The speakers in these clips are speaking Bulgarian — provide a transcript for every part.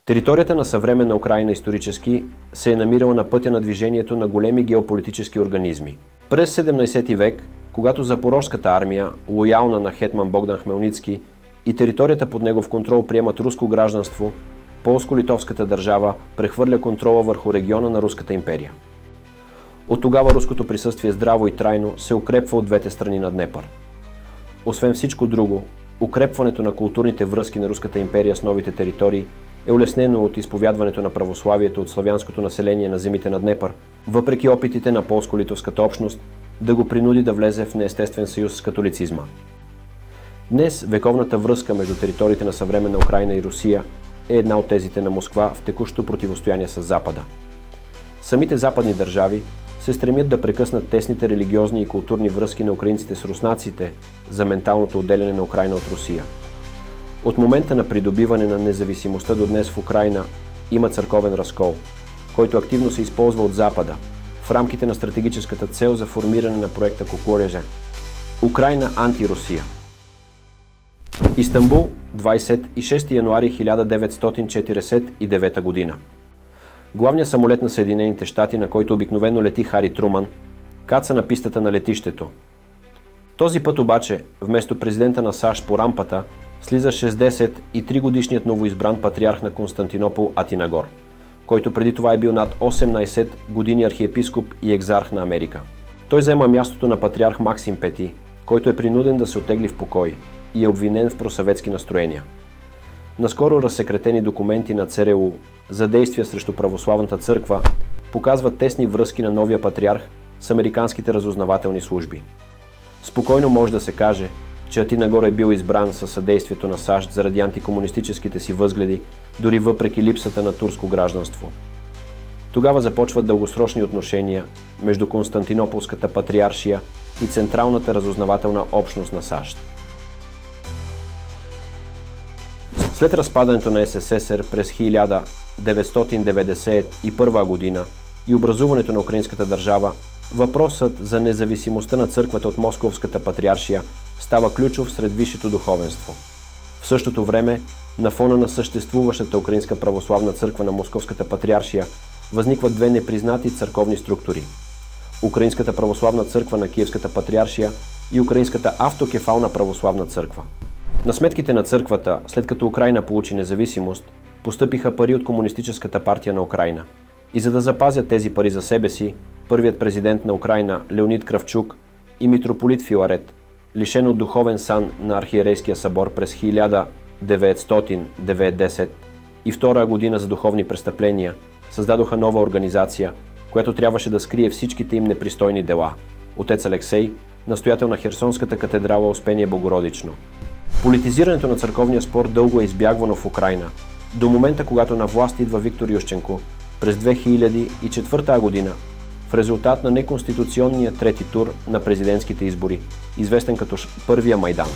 Територията на съвременна Украйна исторически се е намирала на пътя на движението на големи геополитически организми. През 17 век, когато Запорожската армия, лоялна на хетман Богдан Хмелницки, и територията под негов контрол приемат руско гражданство, полско-литовската държава прехвърля контрола върху региона на Руската империя. От тогава руското присъствие здраво и трайно се укрепва от двете страни на Днепър. Освен всичко друго, укрепването на културните връзки на Руската империя с новите територии е улеснено от изповядването на православието от славянското население на земите на Днепър, въпреки опитите на полско-литовската общност да го принуди да влезе в неестествен съюз с католицизма. Днес вековната връзка между териториите на съвременна Украйна и Русия е една от тезите на Москва в текущото противостояние с Запада. Самите западни държави се стремят да прекъснат тесните религиозни и културни връзки на украинците с руснаците за менталното отделяне на Украйна от Русия. От момента на придобиване на независимостта до днес в Украйна има църковен разкол, който активно се използва от Запада в рамките на стратегическата цел за формиране на проекта Кукуреже. Украйна анти-Русия. Истанбул, 26 януари 1949 година. Главният самолет на Съединените щати, на който обикновено лети Хари Труман, каца на пистата на летището. Този път обаче, вместо президента на САЩ по рампата, слиза 63-годишният новоизбран патриарх на Константинопол Атинагор, който преди това е бил над 18 години архиепископ и екзарх на Америка. Той заема мястото на патриарх Максим Пети, който е принуден да се оттегли в покой и е обвинен в просъветски настроения. Наскоро разсекретени документи на ЦРУ за действия срещу православната църква показват тесни връзки на новия патриарх с американските разузнавателни служби. Спокойно може да се каже, че Атинагор е бил избран със съдействието на САЩ заради антикомунистическите си възгледи, дори въпреки липсата на турско гражданство. Тогава започват дългосрочни отношения между Константинополската патриаршия и Централната разузнавателна общност на САЩ. След разпадането на СССР през 1991 година и образуването на украинската държава, въпросът за независимостта на църквата от Московската патриаршия става ключов сред висшето духовенство. В същото време, на фона на съществуващата Украинска православна църква на Московската патриаршия, възникват две непризнати църковни структури – Украинската православна църква на Киевската патриаршия и Украинската автокефална православна църква. На сметките на църквата, след като Украйна получи независимост, постъпиха пари от Комунистическата партия на Украйна. И за да запазят тези пари за себе си, първият президент на Украйна Леонид Кравчук и митрополит Филарет, лишен от духовен сан на Архиерейския събор през 1990 и втора година за духовни престъпления, създадоха нова организация, която трябваше да скрие всичките им непристойни дела. Отец Алексей, настоятел на Херсонската катедрала Успение Богородично. Политизирането на църковния спор дълго е избягвано в Украйна, до момента, когато на власт идва Виктор Ющенко през 2004 година, в резултат на неконституционния трети тур на президентските избори, известен като Първия Майдан.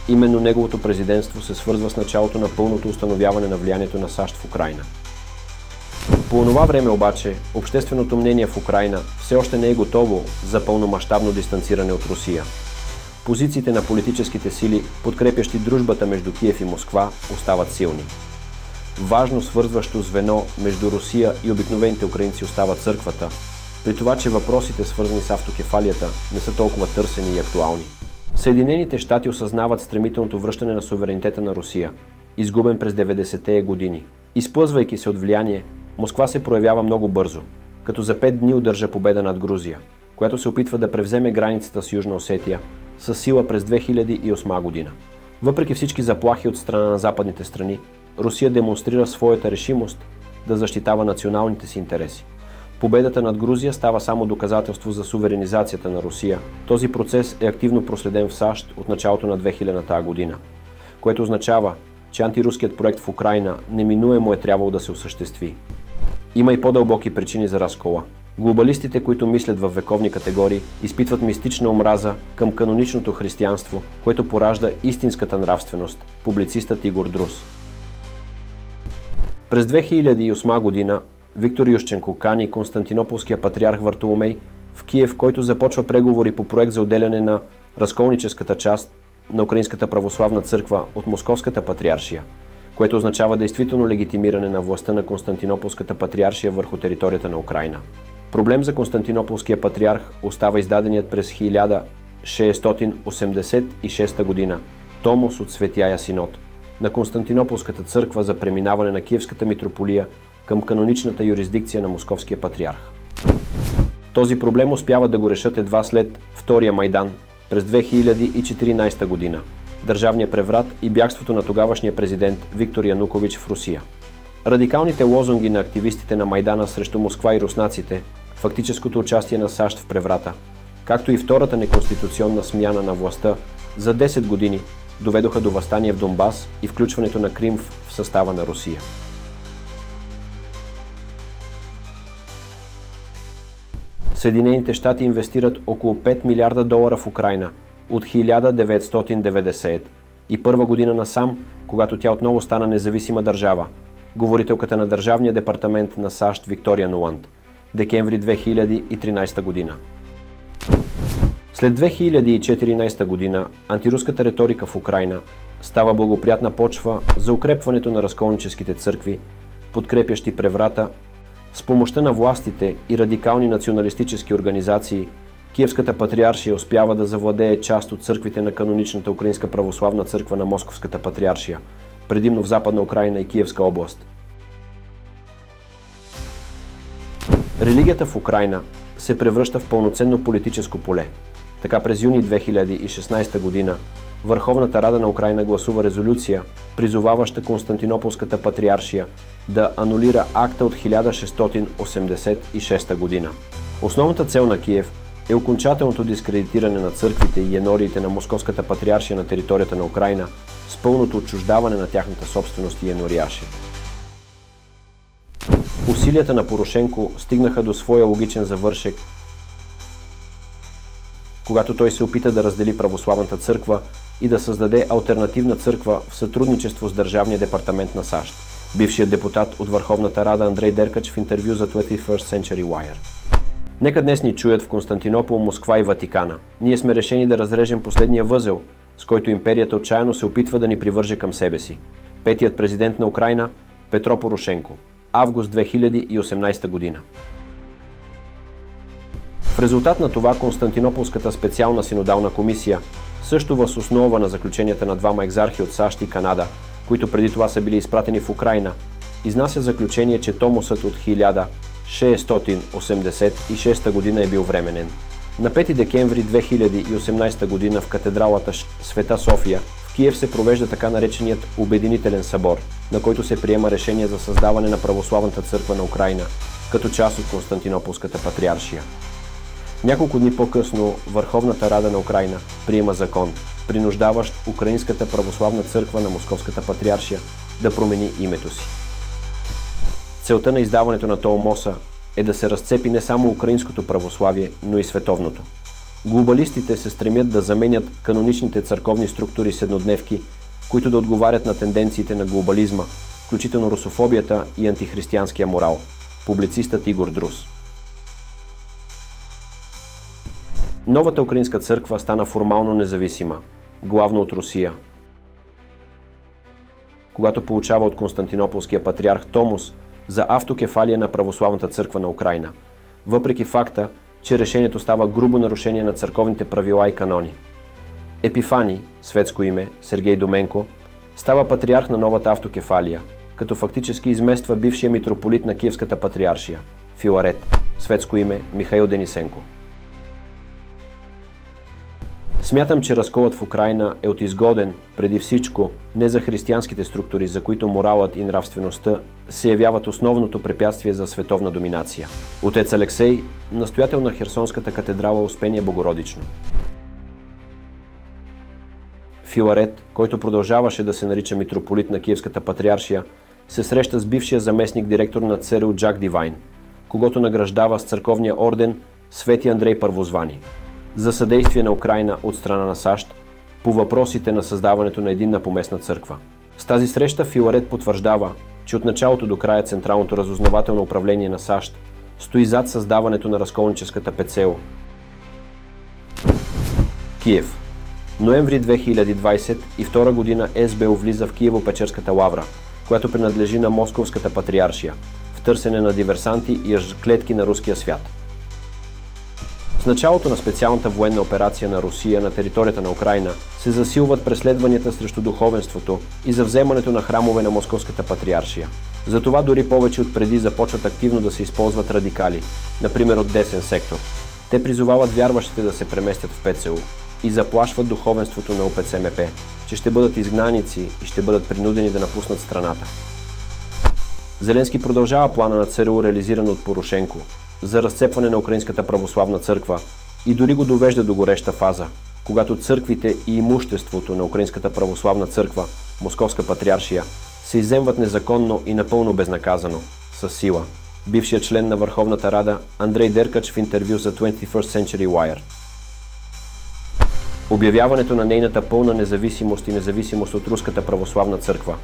Именно неговото президентство се свързва с началото на пълното установяване на влиянието на САЩ в Украйна. По онова време обаче, общественото мнение в Украйна все още не е готово за пълномащабно дистанциране от Русия. Позициите на политическите сили, подкрепящи дружбата между Киев и Москва, остават силни. Важно свързващо звено между Русия и обикновените украинци остава църквата, при това, че въпросите, свързани с автокефалията, не са толкова търсени и актуални. Съединените щати осъзнават стремителното връщане на суверенитета на Русия, изгубен през 90-те години. Изплъзвайки се от влияние, Москва се проявява много бързо, като за 5 дни удържа победа над Грузия, която се опитва да превземе границата с Южна Осетия със сила през 2008 година. Въпреки всички заплахи от страна на западните страни, Русия демонстрира своята решимост да защитава националните си интереси. Победата над Грузия става само доказателство за суверенизацията на Русия. Този процес е активно проследен в САЩ от началото на 2000-та година, което означава, че антируският проект в Украйна неминуемо е трябвало да се осъществи. Има и по-дълбоки причини за разкола. Глобалистите, които мислят в вековни категории, изпитват мистична омраза към каноничното християнство, което поражда истинската нравственост, публицистът Игор Друз. През 2008 година Виктор Ющенко кани константинополския патриарх Вартоломей в Киев, който започва преговори по проект за отделяне на разколническата част на Украинската православна църква от Московската патриаршия, което означава действително легитимиране на властта на Константинополската патриаршия върху територията на Украйна. Проблем за Константинополския патриарх остава издаденият през 1686 година Томос от Светяя Синод на Константинополската църква за преминаване на Киевската митрополия към каноничната юрисдикция на Московския патриарх. Този проблем успяват да го решат едва след Втория Майдан през 2014 година, държавния преврат и бягството на тогавашния президент Виктор Янукович в Русия. Радикалните лозунги на активистите на Майдана срещу Москва и руснаците, фактическото участие на САЩ в преврата, както и втората неконституционна смяна на властта за 10 години доведоха до въстание в Донбас и включването на Крим в състава на Русия. Съединените щати инвестират около 5 милиарда долара в Украйна от 1991 година насам, когато тя отново стана независима държава. Говорителката на Държавния департамент на САЩ Виктория Нуланд, декември 2013 година. След 2014 година антируската риторика в Украйна става благоприятна почва за укрепването на разколническите църкви, подкрепящи преврата. С помощта на властите и радикални националистически организации, Киевската патриаршия успява да завладее част от църквите на каноничната Украинска православна църква на Московската патриаршия, предимно в Западна Украйна и Киевска област. Религията в Украйна се превръща в пълноценно политическо поле. Така през юни 2016 година Върховната Рада на Украйна гласува резолюция, призоваваща Константинополската патриаршия да анулира акта от 1686 година. Основната цел на Киев е окончателното дискредитиране на църквите и енориите на Московската патриаршия на територията на Украйна с пълното отчуждаване на тяхната собственост и енорияши. Усилията на Порошенко стигнаха до своя логичен завършек, когато той се опита да раздели православната църква и да създаде алтернативна църква в сътрудничество с Държавния департамент на САЩ. Бившият депутат от Върховната Рада Андрей Деркач в интервю за 21st Century Wire. Нека днес ни чуят в Константинопол, Москва и Ватикана. Ние сме решени да разрежем последния възел, с който империята отчаяно се опитва да ни привърже към себе си. Петият президент на Украйна Петро Порошенко. Август 2018 година. В резултат на това Константинополската специална синодална комисия, също въз основа на заключенията на двама екзархи от САЩ и Канада, които преди това са били изпратени в Украйна, изнася заключение, че Томосът от 1686 година е бил временен. На 5 декември 2018 година в катедралата Света София в Киев се провежда така нареченият Обединителен събор, на който се приема решение за създаване на православната църква на Украйна, като част от Константинополската патриаршия. Няколко дни по-късно Върховната Рада на Украйна приема закон, принуждаващ Украинската православна църква на Московската патриаршия да промени името си. Целта на издаването на Томоса е да се разцепи не само украинското православие, но и световното. Глобалистите се стремят да заменят каноничните църковни структури с еднодневки, които да отговарят на тенденциите на глобализма, включително русофобията и антихристиянския морал. Публицистът Игор Друз. Новата украинска църква стана формално независима, главно от Русия. Когато получава от Константинополския патриарх Томос за автокефалия на православната църква на Украйна, въпреки факта, че решението става грубо нарушение на църковните правила и канони. Епифаний, светско име, Сергей Доменко, става патриарх на новата автокефалия, като фактически измества бившия митрополит на Киевската патриаршия, Филарет, светско име Михаил Денисенко. Смятам, че разколът в Украйна е отизгоден преди всичко не за християнските структури, за които моралът и нравствеността се явяват основното препятствие за световна доминация. Отец Алексей, настоятел на Херсонската катедрала Успение Богородично. Филарет, който продължаваше да се нарича митрополит на Киевската патриаршия, се среща с бившия заместник директор на ЦРУ Джак Дивайн, когото награждава с църковния орден Свети Андрей Първозвани за съдействие на Украйна от страна на САЩ по въпросите на създаването на единна поместна църква. С тази среща Филарет потвърждава, че от началото до края Централното разузнавателно управление на САЩ стои зад създаването на разколническата ПЦУ. Киев. Ноември 2022 година СБУ влиза в Киево-Печерската лавра, която принадлежи на Московската патриаршия, в търсене на диверсанти и клетки на руския свят. С началото на специалната военна операция на Русия на територията на Украйна се засилват преследванията срещу духовенството и за вземането на храмове на Московската патриаршия. Затова дори повече от преди започват активно да се използват радикали, например от десен сектор. Те призовават вярващите да се преместят в ПЦУ и заплашват духовенството на УПЦ-МП, че ще бъдат изгнаници и ще бъдат принудени да напуснат страната. Зеленски продължава плана на ЦРУ, реализиран от Порошенко, за разцепване на Украинската православна църква и дори го довежда до гореща фаза, когато църквите и имуществото на Украинската православна църква, Московска патриаршия, се изземват незаконно и напълно безнаказано, със сила. Бившият член на Върховната Рада Андрей Деркач в интервю за 21st Century Wire. Обявяването на нейната пълна независимост и независимост от Руската православна църква,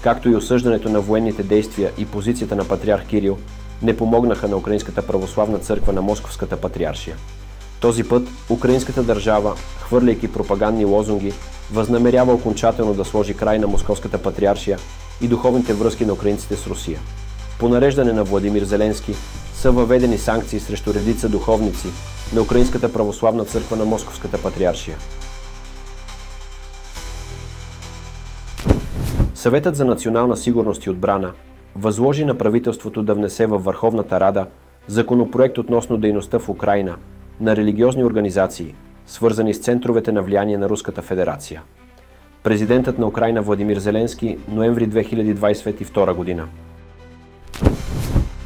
както и осъждането на военните действия и позицията на патриарх Кирил, не помогнаха на Украинската православна църква на Московската патриаршия. Този път украинската държава, хвърляйки пропагандни лозунги, възнамерява окончателно да сложи край на Московската патриаршия и духовните връзки на украинците с Русия. По нареждане на Владимир Зеленски са въведени санкции срещу редица духовници на Украинската православна църква на Московската патриаршия. Съветът за национална сигурност и отбрана възложи на правителството да внесе във Върховната Рада законопроект относно дейността в Украйна на религиозни организации, свързани с центровете на влияние на Руската федерация. Президентът на Украйна Владимир Зеленски, ноември 2022 година.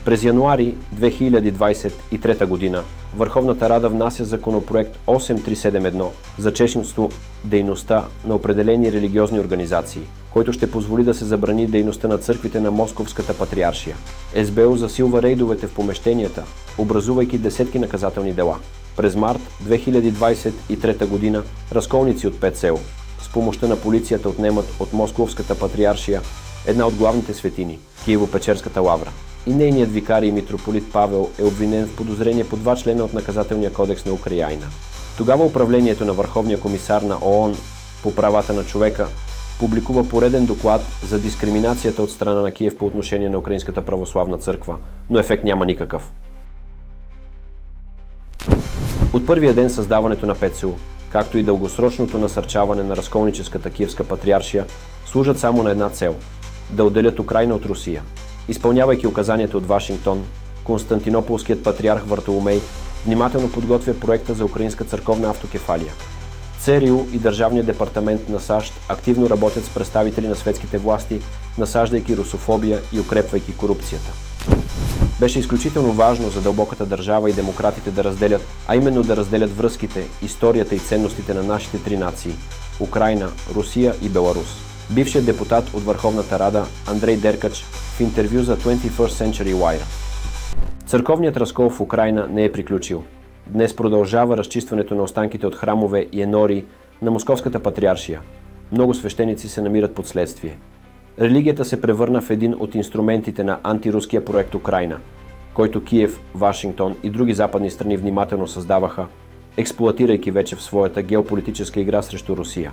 През януари 2023 година Върховната Рада внася законопроект 8371 за честнотство дейността на определени религиозни организации, който ще позволи да се забрани дейността на църквите на Московската патриаршия. СБУ засилва рейдовете в помещенията, образувайки десетки наказателни дела. През март 2023 година разколници от ПЦУ с помощта на полицията отнемат от Московската патриаршия една от главните светини – Киево-Печерската лавра. И нейният викарий митрополит Павел е обвинен в подозрение по 2 члена от наказателния кодекс на Украйна. Тогава управлението на Върховния комисар на ООН по правата на човека публикува пореден доклад за дискриминацията от страна на Киев по отношение на Украинската православна църква, но ефект няма никакъв. От първия ден създаването на ПЦУ, както и дългосрочното насърчаване на разколническата Киевска патриаршия, служат само на една цел – да отделят Украйна от Русия. Изпълнявайки указанията от Вашингтон, Константинополският патриарх Вартоломей внимателно подготвя проекта за украинска църковна автокефалия. ЦРУ и Държавният департамент на САЩ активно работят с представители на светските власти, насаждайки русофобия и укрепвайки корупцията. Беше изключително важно за дълбоката държава и демократите да разделят, а именно да разделят връзките, историята и ценностите на нашите 3 нации – Украйна, Русия и Беларус. Бившият депутат от Върховната Рада Андрей Деркач в интервю за 21st Century Wire. Църковният разкол в Украйна не е приключил. Днес продължава разчистването на останките от храмове и енории на Московската патриаршия. Много свещеници се намират под следствие. Религията се превърна в един от инструментите на антируския проект Украйна, който Киев, Вашингтон и други западни страни внимателно създаваха, експлоатирайки вече в своята геополитическа игра срещу Русия.